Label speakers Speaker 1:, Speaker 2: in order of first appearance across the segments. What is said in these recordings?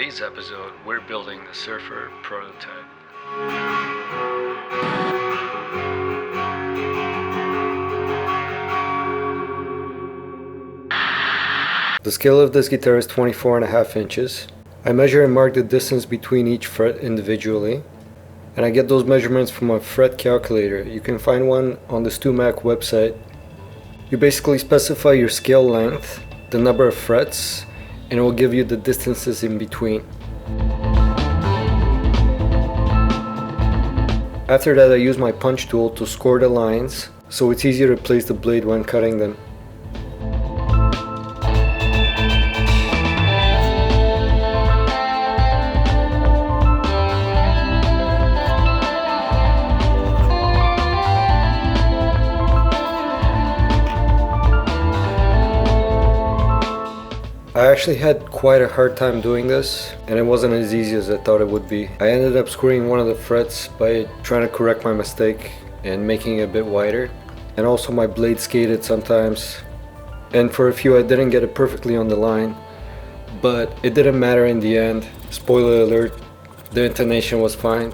Speaker 1: today's episode, we're building the Surfer prototype. The scale of this guitar is 24.5 inches. I measure and mark the distance between each fret individually, and I get those measurements from a fret calculator. You can find one on the StewMac website. You basically specify your scale length, the number of frets, and it will give you the distances in between. After that, I use my punch tool to score the lines, so it's easier to place the blade when cutting them. I actually had quite a hard time doing this, and it wasn't as easy as I thought it would be. I ended up screwing one of the frets by trying to correct my mistake and making it a bit wider. And also my blade skated sometimes, and for a few I didn't get it perfectly on the line, but it didn't matter in the end. Spoiler alert, the intonation was fine.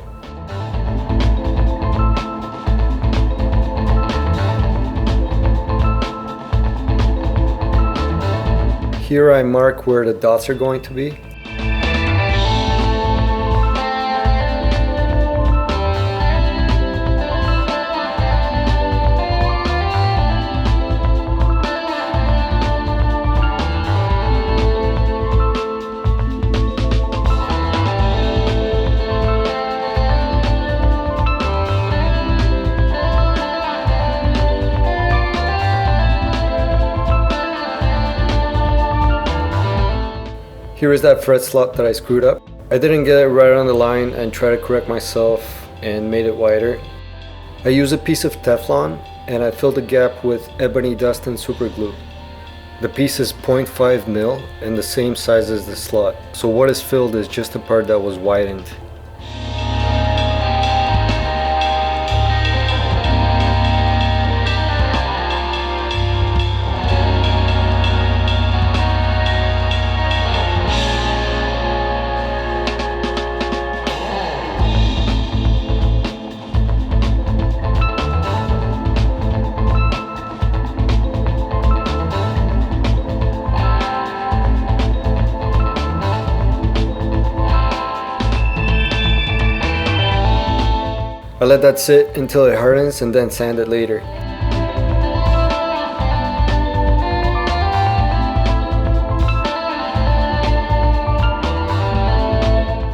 Speaker 1: Here I mark where the dots are going to be. Here is that fret slot that I screwed up. I didn't get it right on the line and tried to correct myself and made it wider. I used a piece of Teflon and I filled the gap with ebony dust and super glue. The piece is 0.5 mil and the same size as the slot, so what is filled is just the part that was widened. I let that sit until it hardens and then sand it later.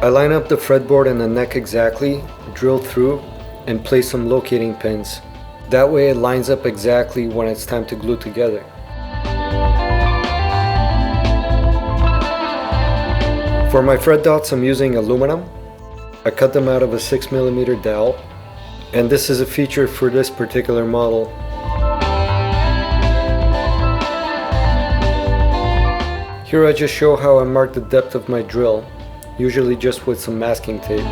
Speaker 1: I line up the fretboard and the neck exactly, drill through, and place some locating pins. That way it lines up exactly when it's time to glue together. For my fret dots I'm using aluminum. I cut them out of a 6mm dowel. And this is a feature for this particular model. Here I just show how I mark the depth of my drill, usually just with some masking tape.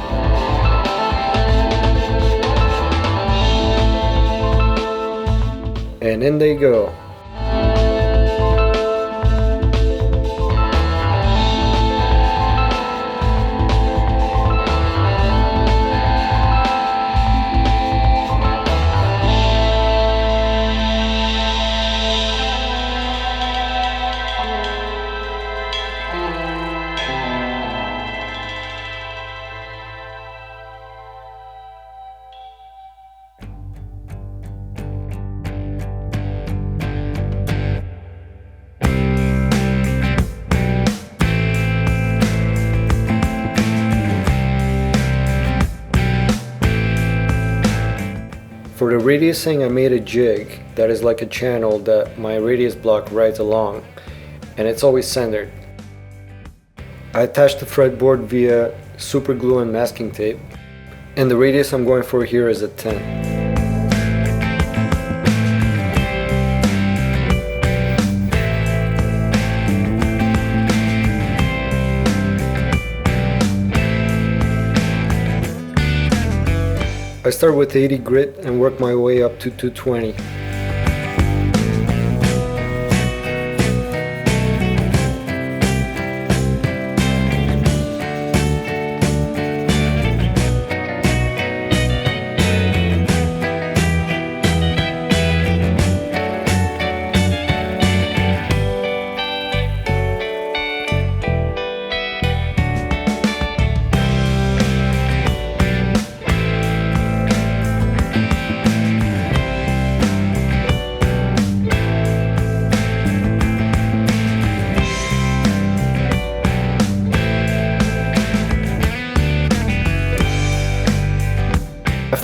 Speaker 1: And in they go. For the radiusing I made a jig that is like a channel that my radius block rides along, and it's always centered. I attached the fretboard via super glue and masking tape, and the radius I'm going for here is a 10. I start with 80 grit and work my way up to 220.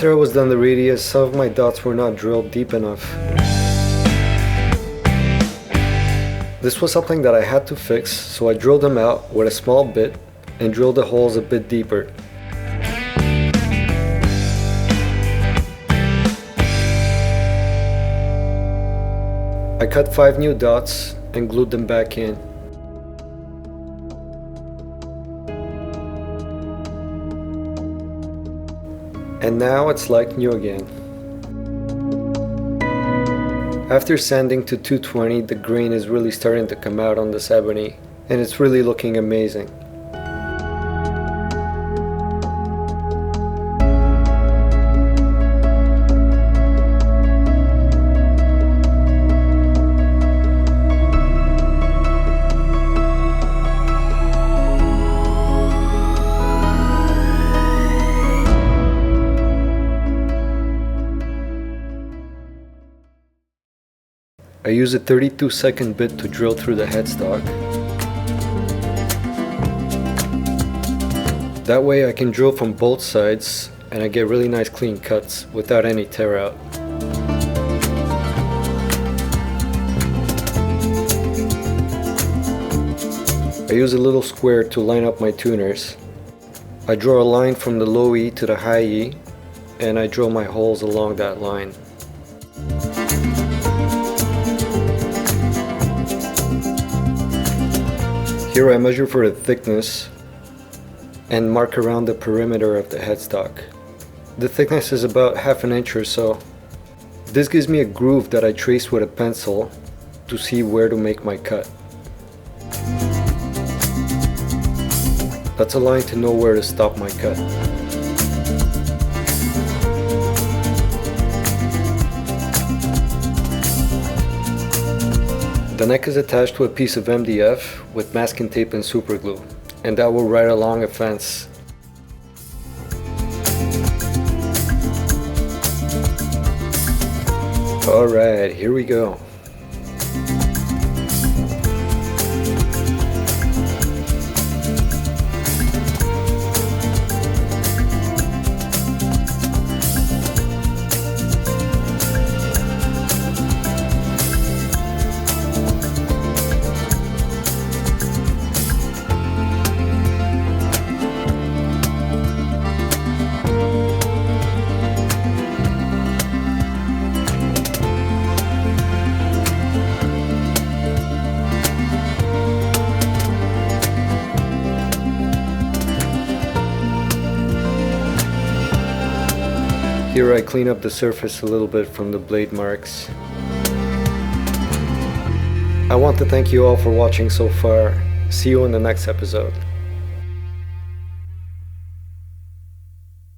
Speaker 1: After I was done the radius, some of my dots were not drilled deep enough. This was something that I had to fix, so I drilled them out with a small bit and drilled the holes a bit deeper. I cut 5 new dots and glued them back in. And now it's like new again. After sanding to 220, the grain is really starting to come out on this ebony, and it's really looking amazing. I use a 32-second bit to drill through the headstock. That way I can drill from both sides and I get really nice clean cuts without any tear out. I use a little square to line up my tuners. I draw a line from the low E to the high E and I drill my holes along that line. Here I measure for the thickness and mark around the perimeter of the headstock. The thickness is about ½ inch or so. This gives me a groove that I trace with a pencil to see where to make my cut. That's a line to know where to stop my cut. The neck is attached to a piece of MDF with masking tape and super glue, and that will ride along a fence. Alright, here we go. Here I clean up the surface a little bit from the blade marks. I want to thank you all for watching so far. See you in the next episode.